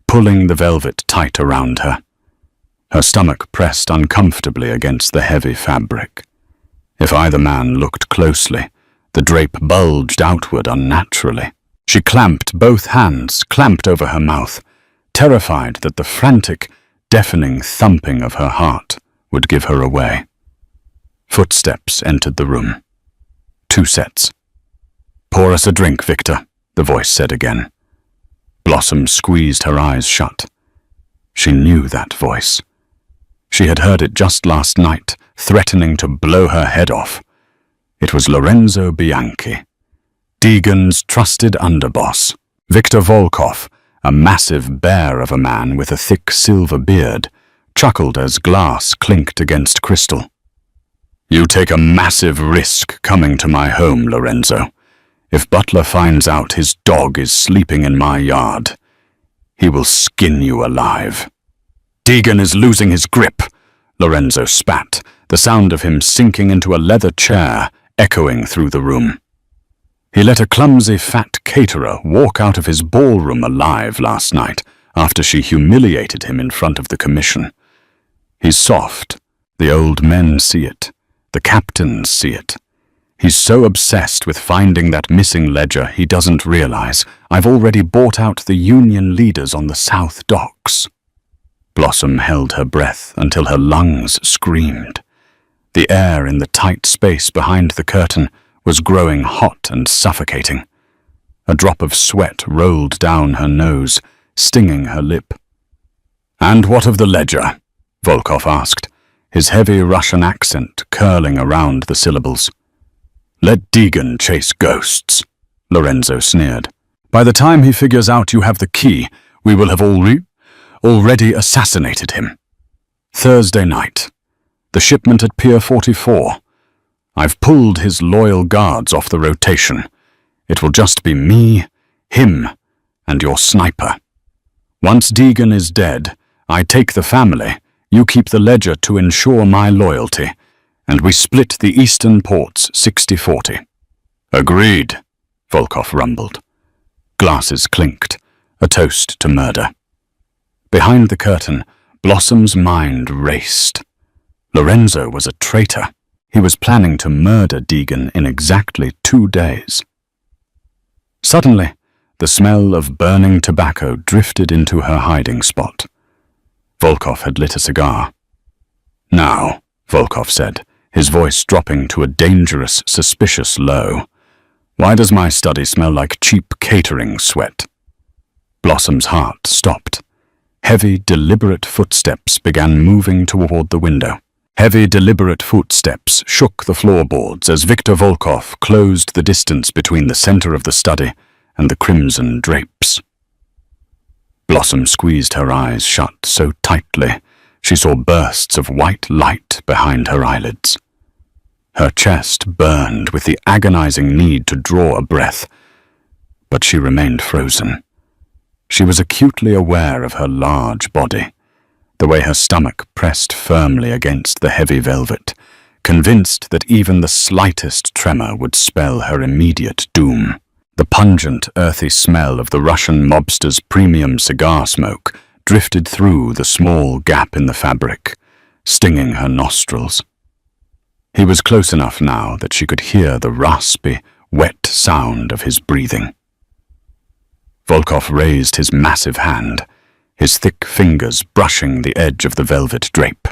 pulling the velvet tight around her. Her stomach pressed uncomfortably against the heavy fabric. If either man looked closely, the drape bulged outward unnaturally. She clamped both hands, clamped over her mouth, terrified that the frantic, deafening thumping of her heart would give her away. Footsteps entered the room. 2 sets. "Pour us a drink, Victor," the voice said again. Blossom squeezed her eyes shut. She knew that voice. She had heard it just last night, threatening to blow her head off. It was Lorenzo Bianchi, Deegan's trusted underboss. Victor Volkov, a massive bear of a man with a thick silver beard, chuckled as glass clinked against crystal. "You take a massive risk coming to my home, Lorenzo. If Butler finds out his dog is sleeping in my yard, he will skin you alive." "Deegan is losing his grip," Lorenzo spat, the sound of him sinking into a leather chair echoing through the room. "He let a clumsy fat caterer walk out of his ballroom alive last night after she humiliated him in front of the commission. He's soft. The old men see it. The captains see it. He's so obsessed with finding that missing ledger he doesn't realize I've already bought out the union leaders on the South Docks." Blossom held her breath until her lungs screamed. The air in the tight space behind the curtain was growing hot and suffocating. A drop of sweat rolled down her nose, stinging her lip. "And what of the ledger?" Volkov asked, his heavy Russian accent curling around the syllables. "Let Deegan chase ghosts," Lorenzo sneered. "By the time he figures out you have the key, we will have already assassinated him. Thursday night. The shipment at Pier 44. I've pulled his loyal guards off the rotation. It will just be me, him, and your sniper. Once Deegan is dead, I take the family, you keep the ledger to ensure my loyalty, and we split the eastern ports 60-40. "Agreed," Volkov rumbled. Glasses clinked, a toast to murder. Behind the curtain, Blossom's mind raced. Lorenzo was a traitor. He was planning to murder Deegan in exactly 2 days. Suddenly, the smell of burning tobacco drifted into her hiding spot. Volkov had lit a cigar. "Now," Volkov said, his voice dropping to a dangerous, suspicious low, "why does my study smell like cheap catering sweat?" Blossom's heart stopped. Heavy, deliberate footsteps began moving toward the window. Heavy, deliberate footsteps shook the floorboards as Victor Volkov closed the distance between the center of the study and the crimson drapes. Blossom squeezed her eyes shut so tightly she saw bursts of white light behind her eyelids. Her chest burned with the agonizing need to draw a breath, but she remained frozen. She was acutely aware of her large body, the way her stomach pressed firmly against the heavy velvet, convinced that even the slightest tremor would spell her immediate doom. The pungent, earthy smell of the Russian mobster's premium cigar smoke drifted through the small gap in the fabric, stinging her nostrils. He was close enough now that she could hear the raspy, wet sound of his breathing. Volkov raised his massive hand, his thick fingers brushing the edge of the velvet drape.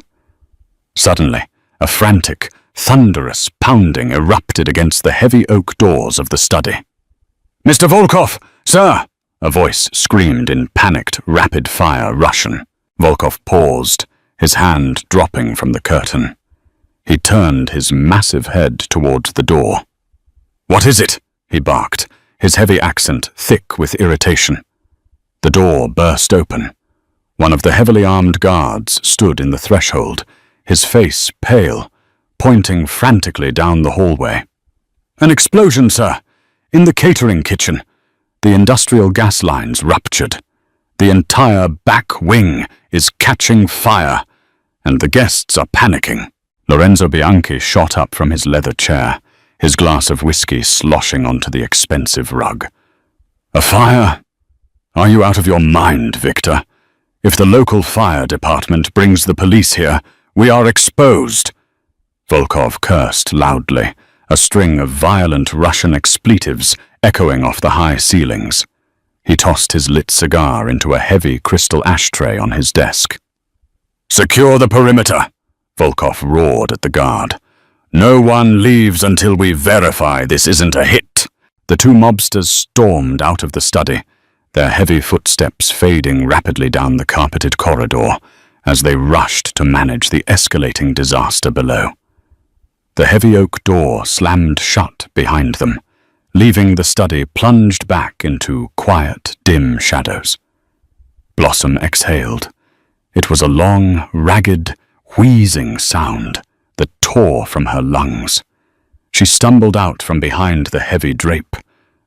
Suddenly, a frantic, thunderous pounding erupted against the heavy oak doors of the study. "Mr. Volkov, sir!" a voice screamed in panicked, rapid-fire Russian. Volkov paused, his hand dropping from the curtain. He turned his massive head towards the door. "What is it?" he barked, his heavy accent thick with irritation. The door burst open. One of the heavily armed guards stood in the threshold, his face pale, pointing frantically down the hallway. "An explosion, sir! In the catering kitchen. The industrial gas lines ruptured. The entire back wing is catching fire, and the guests are panicking." Lorenzo Bianchi shot up from his leather chair, his glass of whiskey sloshing onto the expensive rug. "A fire? Are you out of your mind, Victor? If the local fire department brings the police here, we are exposed." Volkov cursed loudly, a string of violent Russian expletives echoing off the high ceilings. He tossed his lit cigar into a heavy crystal ashtray on his desk. "Secure the perimeter," Volkov roared at the guard. "No one leaves until we verify this isn't a hit." The two mobsters stormed out of the study, their heavy footsteps fading rapidly down the carpeted corridor as they rushed to manage the escalating disaster below. The heavy oak door slammed shut behind them, leaving the study plunged back into quiet, dim shadows. Blossom exhaled. It was a long, ragged, wheezing sound that tore from her lungs. She stumbled out from behind the heavy drape,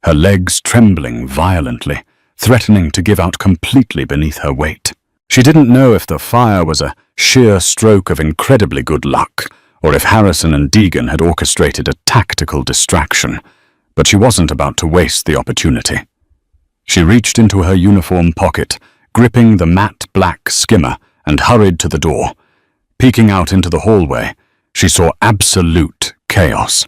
her legs trembling violently, threatening to give out completely beneath her weight. She didn't know if the fire was a sheer stroke of incredibly good luck, or if Harrison and Deegan had orchestrated a tactical distraction, but she wasn't about to waste the opportunity. She reached into her uniform pocket, gripping the matte black skimmer, and hurried to the door. Peeking out into the hallway, she saw absolute chaos.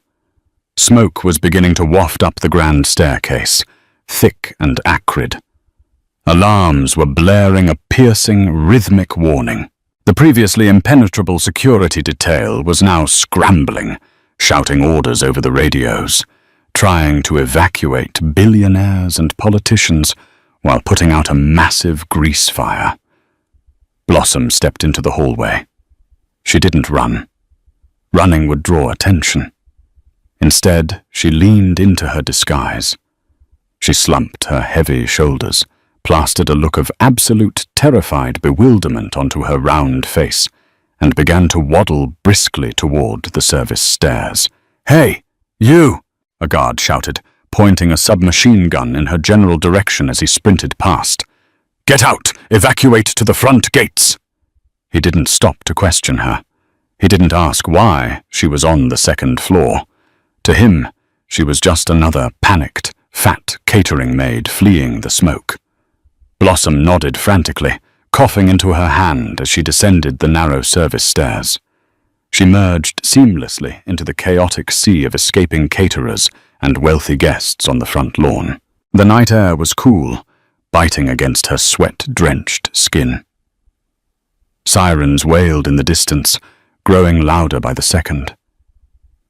Smoke was beginning to waft up the grand staircase, thick and acrid. Alarms were blaring a piercing, rhythmic warning. The previously impenetrable security detail was now scrambling, shouting orders over the radios, trying to evacuate billionaires and politicians while putting out a massive grease fire. Blossom stepped into the hallway. She didn't run. Running would draw attention. Instead, she leaned into her disguise. She slumped her heavy shoulders, plastered a look of absolute terrified bewilderment onto her round face, and began to waddle briskly toward the service stairs. "Hey, you!" a guard shouted, pointing a submachine gun in her general direction as he sprinted past. "Get out! Evacuate to the front gates!" He didn't stop to question her. He didn't ask why she was on the second floor. To him, she was just another panicked, fat catering maid fleeing the smoke. Blossom nodded frantically, coughing into her hand as she descended the narrow service stairs. She merged seamlessly into the chaotic sea of escaping caterers and wealthy guests on the front lawn. The night air was cool, biting against her sweat-drenched skin. Sirens wailed in the distance, growing louder by the second.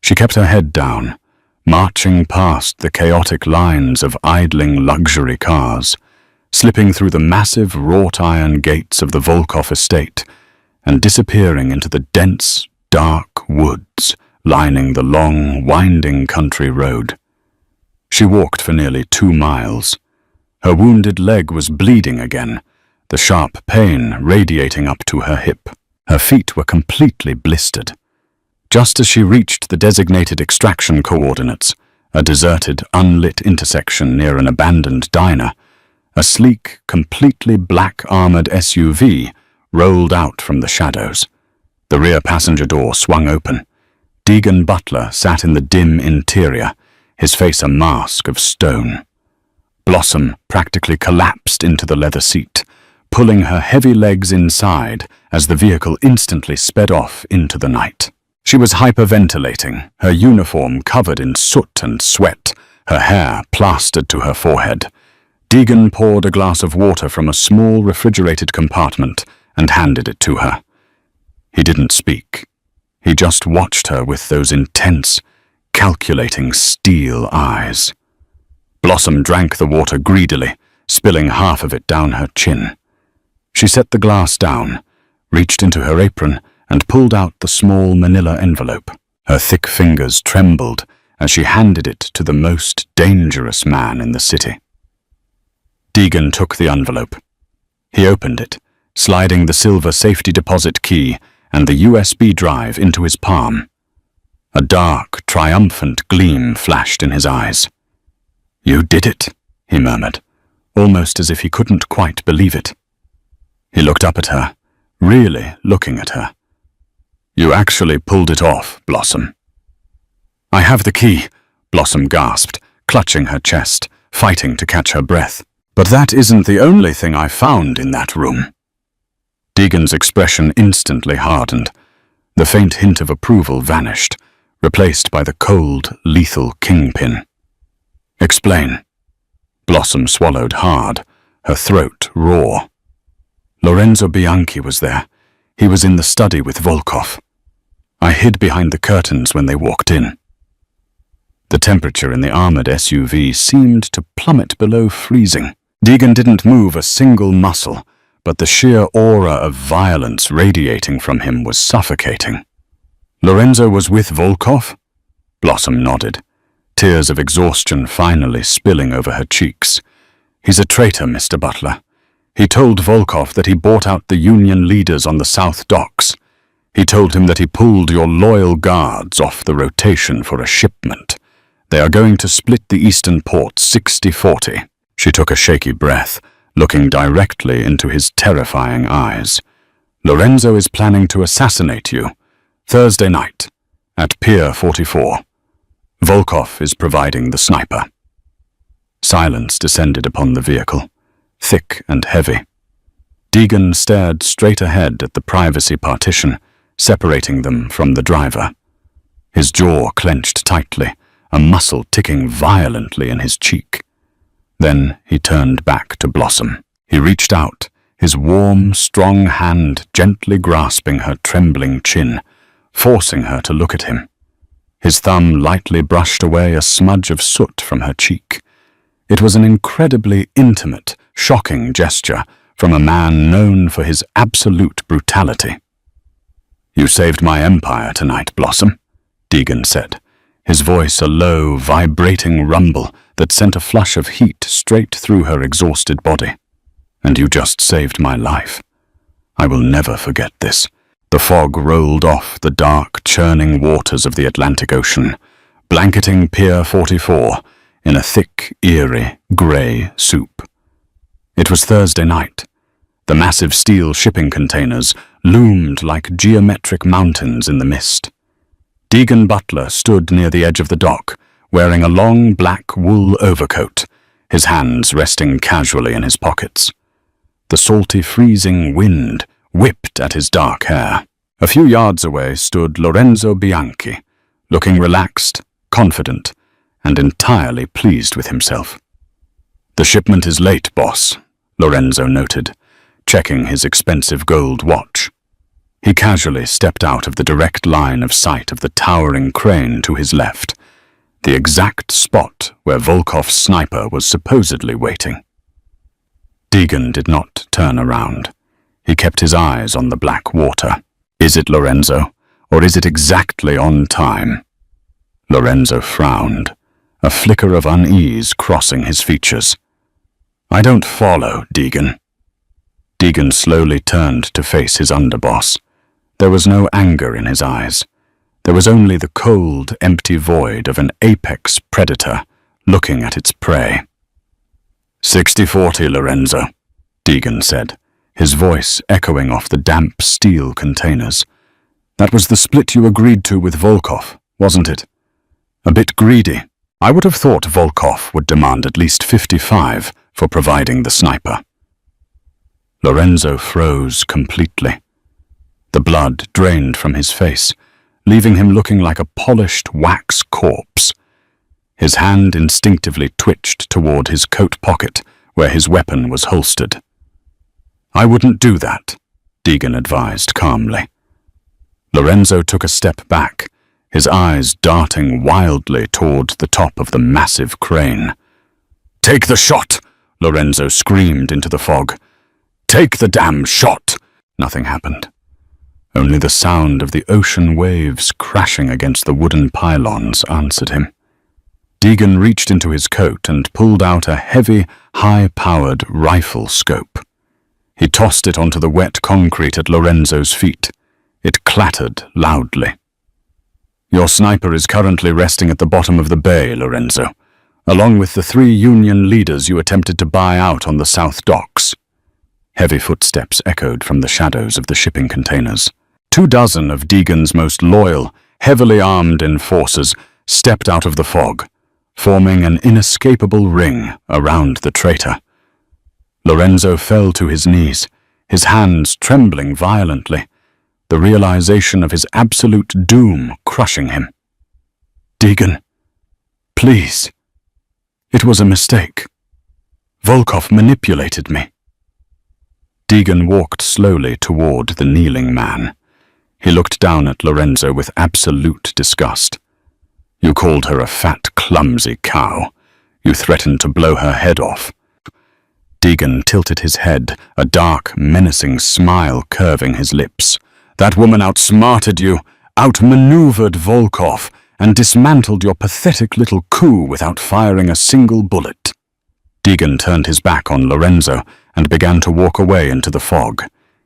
She kept her head down, marching past the chaotic lines of idling luxury cars, slipping through the massive wrought-iron gates of the Volkov estate and disappearing into the dense, dark woods lining the long, winding country road. She walked for nearly 2 miles. Her wounded leg was bleeding again, the sharp pain radiating up to her hip. Her feet were completely blistered. Just as she reached the designated extraction coordinates, a deserted, unlit intersection near an abandoned diner, a sleek, completely black-armored SUV rolled out from the shadows. The rear passenger door swung open. Deegan Butler sat in the dim interior, his face a mask of stone. Blossom practically collapsed into the leather seat, pulling her heavy legs inside as the vehicle instantly sped off into the night. She was hyperventilating, her uniform covered in soot and sweat, her hair plastered to her forehead. Deegan poured a glass of water from a small refrigerated compartment and handed it to her. He didn't speak. He just watched her with those intense, calculating steel eyes. Blossom drank the water greedily, spilling half of it down her chin. She set the glass down, reached into her apron and pulled out the small manila envelope. Her thick fingers trembled as she handed it to the most dangerous man in the city. Deegan took the envelope. He opened it, sliding the silver safety deposit key and the USB drive into his palm. A dark, triumphant gleam flashed in his eyes. "You did it," he murmured, almost as if he couldn't quite believe it. He looked up at her, really looking at her. "You actually pulled it off, Blossom." "I have the key," Blossom gasped, clutching her chest, fighting to catch her breath. "But that isn't the only thing I found in that room." Deegan's expression instantly hardened. The faint hint of approval vanished, replaced by the cold, lethal kingpin. "Explain." Blossom swallowed hard, her throat raw. "Lorenzo Bianchi was there. He was in the study with Volkov. I hid behind the curtains when they walked in." The temperature in the armored SUV seemed to plummet below freezing. Deegan didn't move a single muscle, but the sheer aura of violence radiating from him was suffocating. "Lorenzo was with Volkov?" Blossom nodded, tears of exhaustion finally spilling over her cheeks. "He's a traitor, Mr. Butler. He told Volkov that he bought out the union leaders on the South Docks. He told him that he pulled your loyal guards off the rotation for a shipment. They are going to split the eastern port 60-40. She took a shaky breath, looking directly into his terrifying eyes. "Lorenzo is planning to assassinate you, Thursday night, at Pier 44. Volkov is providing the sniper." Silence descended upon the vehicle, thick and heavy. Deegan stared straight ahead at the privacy partition, separating them from the driver. His jaw clenched tightly, a muscle ticking violently in his cheek. Then he turned back to Blossom. He reached out, his warm, strong hand gently grasping her trembling chin, forcing her to look at him. His thumb lightly brushed away a smudge of soot from her cheek. It was an incredibly intimate, shocking gesture from a man known for his absolute brutality. "You saved my empire tonight, Blossom," Deegan said, his voice a low, vibrating rumble that sent a flush of heat straight through her exhausted body. "And you just saved my life. I will never forget this." The fog rolled off the dark, churning waters of the Atlantic Ocean, blanketing Pier 44 in a thick, eerie, grey soup. It was Thursday night. The massive steel shipping containers loomed like geometric mountains in the mist. Deegan Butler stood near the edge of the dock, wearing a long black wool overcoat, his hands resting casually in his pockets. The salty, freezing wind whipped at his dark hair. A few yards away stood Lorenzo Bianchi, looking relaxed, confident, and entirely pleased with himself. "The shipment is late, boss," Lorenzo noted, checking his expensive gold watch. He casually stepped out of the direct line of sight of the towering crane to his left, the exact spot where Volkov's sniper was supposedly waiting. Deegan did not turn around. He kept his eyes on the black water. "Is it Lorenzo, or is it exactly on time?" Lorenzo frowned, a flicker of unease crossing his features. "I don't follow, Deegan." Deegan slowly turned to face his underboss. There was no anger in his eyes. There was only the cold, empty void of an apex predator looking at its prey. 60-40, Lorenzo, Deegan said, his voice echoing off the damp steel containers. "That was the split you agreed to with Volkov, wasn't it? A bit greedy. I would have thought Volkov would demand at least 55 for providing the sniper." Lorenzo froze completely. The blood drained from his face, leaving him looking like a polished wax corpse. His hand instinctively twitched toward his coat pocket, where his weapon was holstered. "I wouldn't do that," Deegan advised calmly. Lorenzo took a step back, his eyes darting wildly toward the top of the massive crane. "Take the shot!" Lorenzo screamed into the fog. "Take the damn shot!" Nothing happened. Only the sound of the ocean waves crashing against the wooden pylons answered him. Deegan reached into his coat and pulled out a heavy, high-powered rifle scope. He tossed it onto the wet concrete at Lorenzo's feet. It clattered loudly. "Your sniper is currently resting at the bottom of the bay, Lorenzo, along with the 3 Union leaders you attempted to buy out on the South Docks." Heavy footsteps echoed from the shadows of the shipping containers. 24 of Deegan's most loyal, heavily armed enforcers stepped out of the fog, forming an inescapable ring around the traitor. Lorenzo fell to his knees, his hands trembling violently, the realization of his absolute doom crushing him. "Deegan, please. It was a mistake. Volkov manipulated me." Deegan walked slowly toward the kneeling man. He looked down at Lorenzo with absolute disgust. "You called her a fat, clumsy cow. You threatened to blow her head off." Deegan tilted his head, a dark, menacing smile curving his lips. "That woman outsmarted you, outmaneuvered Volkov, and dismantled your pathetic little coup without firing a single bullet." Deegan turned his back on Lorenzo and began to walk away into the fog.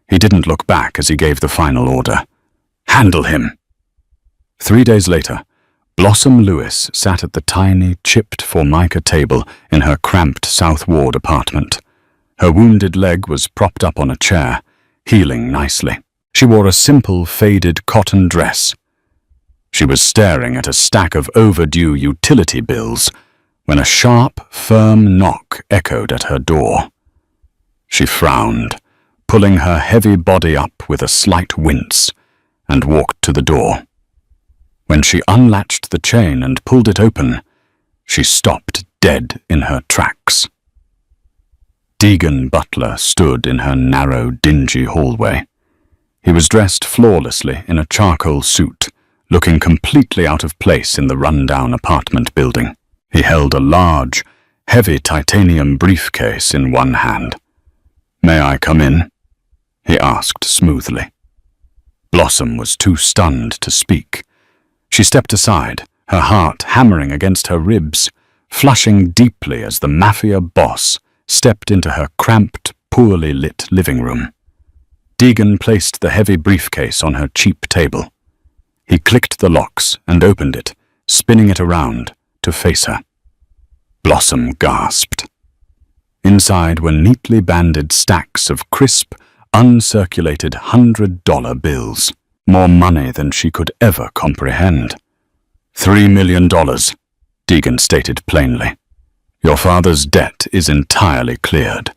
He didn't look back as he gave the final order. "Handle him." 3 days later, Blossom Lewis sat at the tiny, chipped formica table in her cramped South Ward apartment. Her wounded leg was propped up on a chair, healing nicely. She wore a simple, faded cotton dress. She was staring at a stack of overdue utility bills when a sharp, firm knock echoed at her door. She frowned, pulling her heavy body up with a slight wince, and walked to the door. When she unlatched the chain and pulled it open, she stopped dead in her tracks. Deegan Butler stood in her narrow, dingy hallway. He was dressed flawlessly in a charcoal suit, looking completely out of place in the run-down apartment building. He held a large, heavy titanium briefcase in one hand. "May I come in?" he asked smoothly. Blossom was too stunned to speak. She stepped aside, her heart hammering against her ribs, flushing deeply as the Mafia boss stepped into her cramped, poorly lit living room. Deegan placed the heavy briefcase on her cheap table. He clicked the locks and opened it, spinning it around to face her. Blossom gasped. Inside were neatly banded stacks of crisp, uncirculated $100 bills, more money than she could ever comprehend. $3 million, Deegan stated plainly. "Your father's debt is entirely cleared.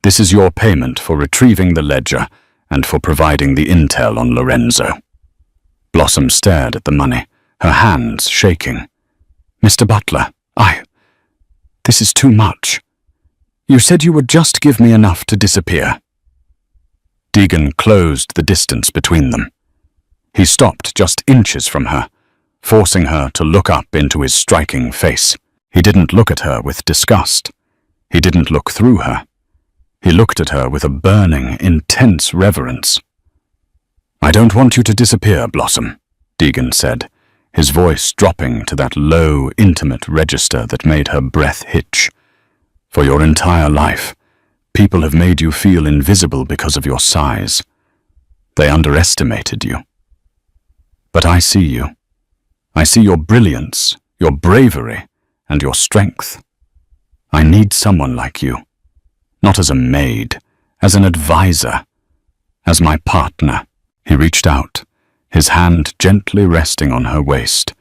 This is your payment for retrieving the ledger and for providing the intel on Lorenzo." Blossom stared at the money, her hands shaking. "Mr. Butler, this is too much. You said you would just give me enough to disappear." Deegan closed the distance between them. He stopped just inches from her, forcing her to look up into his striking face. He didn't look at her with disgust. He didn't look through her. He looked at her with a burning, intense reverence. "I don't want you to disappear, Blossom," Deegan said, his voice dropping to that low, intimate register that made her breath hitch. "For your entire life, people have made you feel invisible because of your size. They underestimated you. But I see you. I see your brilliance, your bravery, and your strength. I need someone like you, not as a maid, as an advisor, as my partner." He reached out, his hand gently resting on her waist,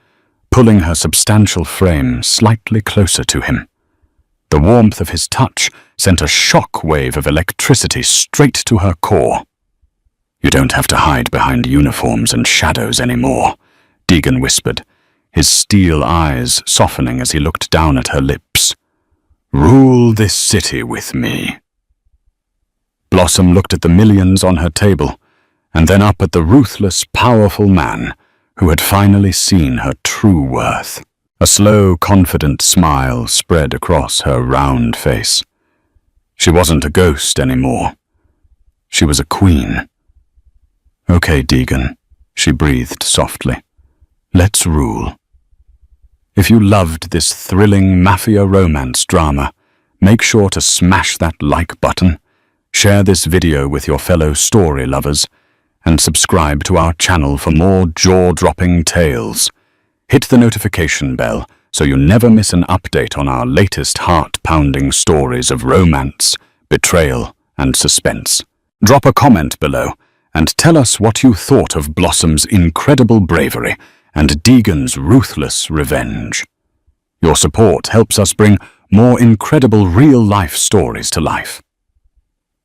pulling her substantial frame slightly closer to him. The warmth of his touch sent a shock wave of electricity straight to her core. "You don't have to hide behind uniforms and shadows anymore," Deegan whispered, his steel eyes softening as he looked down at her lips. "Rule this city with me." Blossom looked at the millions on her table, and then up at the ruthless, powerful man who had finally seen her true worth. A slow, confident smile spread across her round face. She wasn't a ghost anymore. She was a queen. Okay, Deegan, she breathed softly. Let's rule. If you loved this thrilling mafia romance drama, make sure to smash that like button, share this video with your fellow story lovers, and subscribe to our channel for more jaw-dropping tales. Hit the notification bell so you never miss an update on our latest heart-pounding stories of romance, betrayal, and suspense. Drop a comment below and tell us what you thought of Blossom's incredible bravery and Deegan's ruthless revenge. Your support helps us bring more incredible real-life stories to life.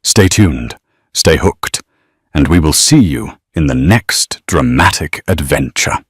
Stay tuned, stay hooked, and we will see you in the next dramatic adventure.